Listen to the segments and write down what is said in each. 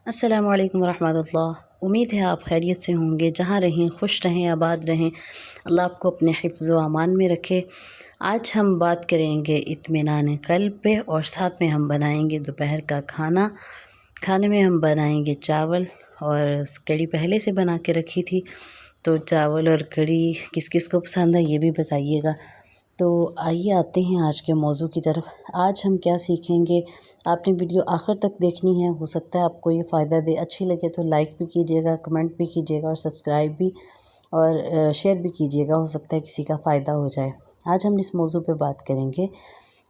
السلام علیکم ورحمۃ اللہ۔ امید ہے آپ خیریت سے ہوں گے، جہاں رہیں خوش رہیں، آباد رہیں، اللہ آپ کو اپنے حفظ و امان میں رکھے۔ آج ہم بات کریں گے اطمینان قلب پہ، اور ساتھ میں ہم بنائیں گے دوپہر کا کھانا۔ کھانے میں ہم بنائیں گے چاول، اور کڑی پہلے سے بنا کے رکھی تھی، تو چاول اور کڑی کس کس کو پسند ہے یہ بھی بتائیے گا۔ تو آئیے آتے ہیں آج کے موضوع کی طرف۔ آج ہم کیا سیکھیں گے، آپ نے ویڈیو آخر تک دیکھنی ہے، ہو سکتا ہے آپ کو یہ فائدہ دے، اچھی لگے تو لائک بھی کیجیے گا، کمنٹ بھی کیجیے گا، اور سبسکرائب بھی اور شیئر بھی کیجیے گا، ہو سکتا ہے کسی کا فائدہ ہو جائے۔ آج ہم جس موضوع پہ بات کریں گے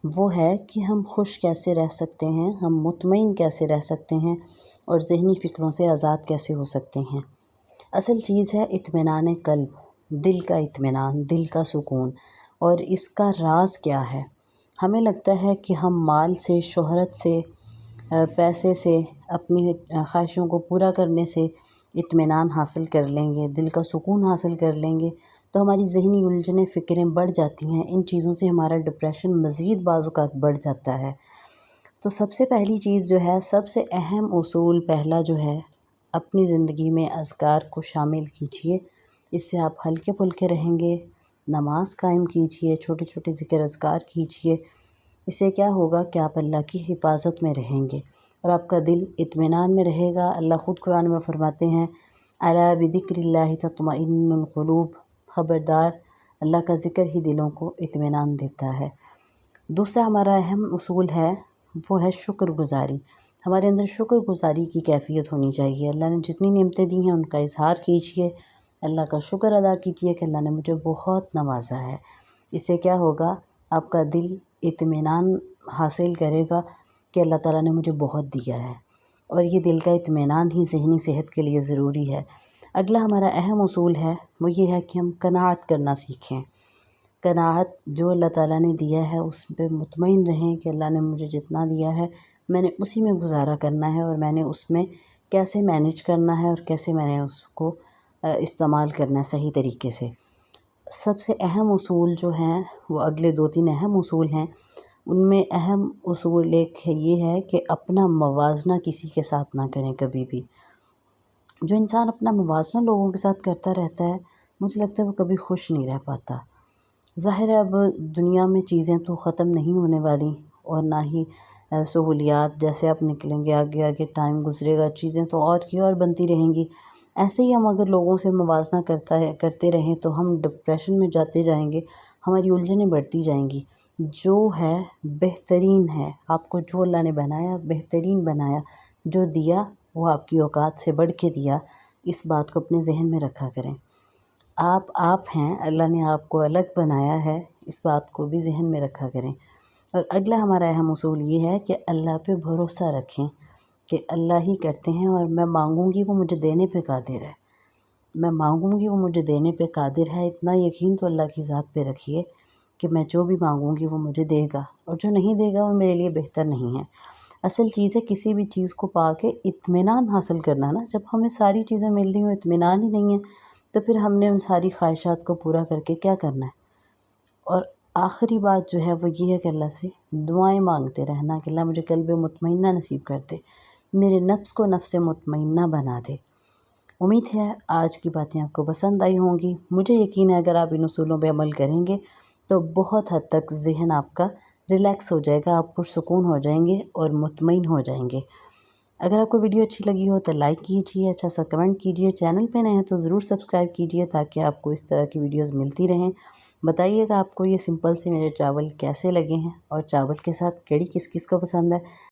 وہ ہے کہ ہم خوش کیسے رہ سکتے ہیں، ہم مطمئن کیسے رہ سکتے ہیں، اور ذہنی فکروں سے آزاد کیسے ہو سکتے ہیں۔ اصل چیز ہے اطمینان قلب، دل کا اطمینان، دل کا سکون۔ اور اس کا راز کیا ہے؟ ہمیں لگتا ہے کہ ہم مال سے، شہرت سے، پیسے سے، اپنی خواہشوں کو پورا کرنے سے اطمینان حاصل کر لیں گے، دل کا سکون حاصل کر لیں گے، تو ہماری ذہنی الجھنیں، فکریں بڑھ جاتی ہیں۔ ان چیزوں سے ہمارا ڈپریشن مزید بعض اوقات بڑھ جاتا ہے۔ تو سب سے پہلی چیز جو ہے، سب سے اہم اصول پہلا جو ہے، اپنی زندگی میں اذکار کو شامل کیجئے۔ اس سے آپ ہلکے پھلکے رہیں گے۔ نماز قائم کیجئے، چھوٹے چھوٹے ذکر اذکار کیجئے۔ اس سے کیا ہوگا کہ آپ اللہ کی حفاظت میں رہیں گے، اور آپ کا دل اطمینان میں رہے گا۔ اللہ خود قرآن میں فرماتے ہیں، الا بذکر اللہ تطمئن القلوب، خبردار، اللہ کا ذکر ہی دلوں کو اطمینان دیتا ہے۔ دوسرا ہمارا اہم اصول ہے، وہ ہے شکر گزاری۔ ہمارے اندر شکر گزاری کی کیفیت ہونی چاہیے۔ اللہ نے جتنی نعمتیں دی ہیں ان کا اظہار کیجئے، اللہ کا شکر ادا کیجئے کہ اللہ نے مجھے بہت نوازا ہے۔ اس سے کیا ہوگا، آپ کا دل اطمینان حاصل کرے گا کہ اللہ تعالیٰ نے مجھے بہت دیا ہے، اور یہ دل کا اطمینان ہی ذہنی صحت کے لیے ضروری ہے۔ اگلا ہمارا اہم اصول ہے، وہ یہ ہے کہ ہم قناعت کرنا سیکھیں۔ قناعت، جو اللہ تعالیٰ نے دیا ہے اس پہ مطمئن رہیں کہ اللہ نے مجھے جتنا دیا ہے میں نے اسی میں گزارا کرنا ہے، اور میں نے اس میں کیسے مینیج کرنا ہے، اور کیسے میں نے اس کو استعمال کرنا ہے صحیح طریقے سے۔ سب سے اہم اصول جو ہیں، وہ اگلے 2-3 اہم اصول ہیں۔ ان میں اہم اصول ایک ہے، یہ ہے کہ اپنا موازنہ کسی کے ساتھ نہ کریں کبھی بھی۔ جو انسان اپنا موازنہ لوگوں کے ساتھ کرتا رہتا ہے، مجھے لگتا ہے وہ کبھی خوش نہیں رہ پاتا۔ ظاہر ہے اب دنیا میں چیزیں تو ختم نہیں ہونے والی، اور نہ ہی سہولیات، جیسے آپ نکلیں گے آگے آگے ٹائم گزرے گا، چیزیں تو اور کی اور بنتی رہیں گی۔ ایسے ہی ہم اگر لوگوں سے موازنہ کرتے رہیں تو ہم ڈپریشن میں جاتے جائیں گے، ہماری الجھنیں بڑھتی جائیں گی۔ جو ہے بہترین ہے، آپ کو جو اللہ نے بنایا بہترین بنایا، جو دیا وہ آپ کی اوقات سے بڑھ کے دیا۔ اس بات کو اپنے ذہن میں رکھا کریں۔ آپ ہیں، اللہ نے آپ کو الگ بنایا ہے، اس بات کو بھی ذہن میں رکھا کریں۔ اور اگلا ہمارا اہم اصول یہ ہے کہ اللہ پہ بھروسہ رکھیں کہ اللہ ہی کرتے ہیں، اور میں مانگوں گی وہ مجھے دینے پہ قادر ہے۔ میں مانگوں گی وہ مجھے دینے پہ قادر ہے، اتنا یقین تو اللہ کی ذات پہ رکھیے کہ میں جو بھی مانگوں گی وہ مجھے دے گا، اور جو نہیں دے گا وہ میرے لیے بہتر نہیں ہے۔ اصل چیز ہے کسی بھی چیز کو پا کے اطمینان حاصل کرنا نا۔ جب ہمیں ساری چیزیں مل رہی ہوں، اطمینان ہی نہیں ہے، تو پھر ہم نے ان ساری خواہشات کو پورا کر کے کیا کرنا ہے؟ اور آخری بات جو ہے وہ یہ ہے کہ اللہ سے دعائیں مانگتے رہنا کہ اللہ مجھے قلب مطمئنہ نصیب کر دے، میرے نفس کو نفس مطمئنہ بنا دے۔ امید ہے آج کی باتیں آپ کو پسند آئی ہوں گی۔ مجھے یقین ہے اگر آپ ان اصولوں پہ عمل کریں گے تو بہت حد تک ذہن آپ کا ریلیکس ہو جائے گا، آپ پرسکون ہو جائیں گے اور مطمئن ہو جائیں گے۔ اگر آپ کو ویڈیو اچھی لگی ہو تو لائک کیجیے، اچھا سا کمنٹ کیجیے، چینل پہ نئے ہیں تو ضرور سبسکرائب کیجیے تاکہ آپ کو اس طرح کی ویڈیوز ملتی رہیں۔ بتائیے گا آپ کو یہ سمپل سے میرے چاول کیسے لگے ہیں، اور چاول کے ساتھ کڑی کس کس کو پسند ہے۔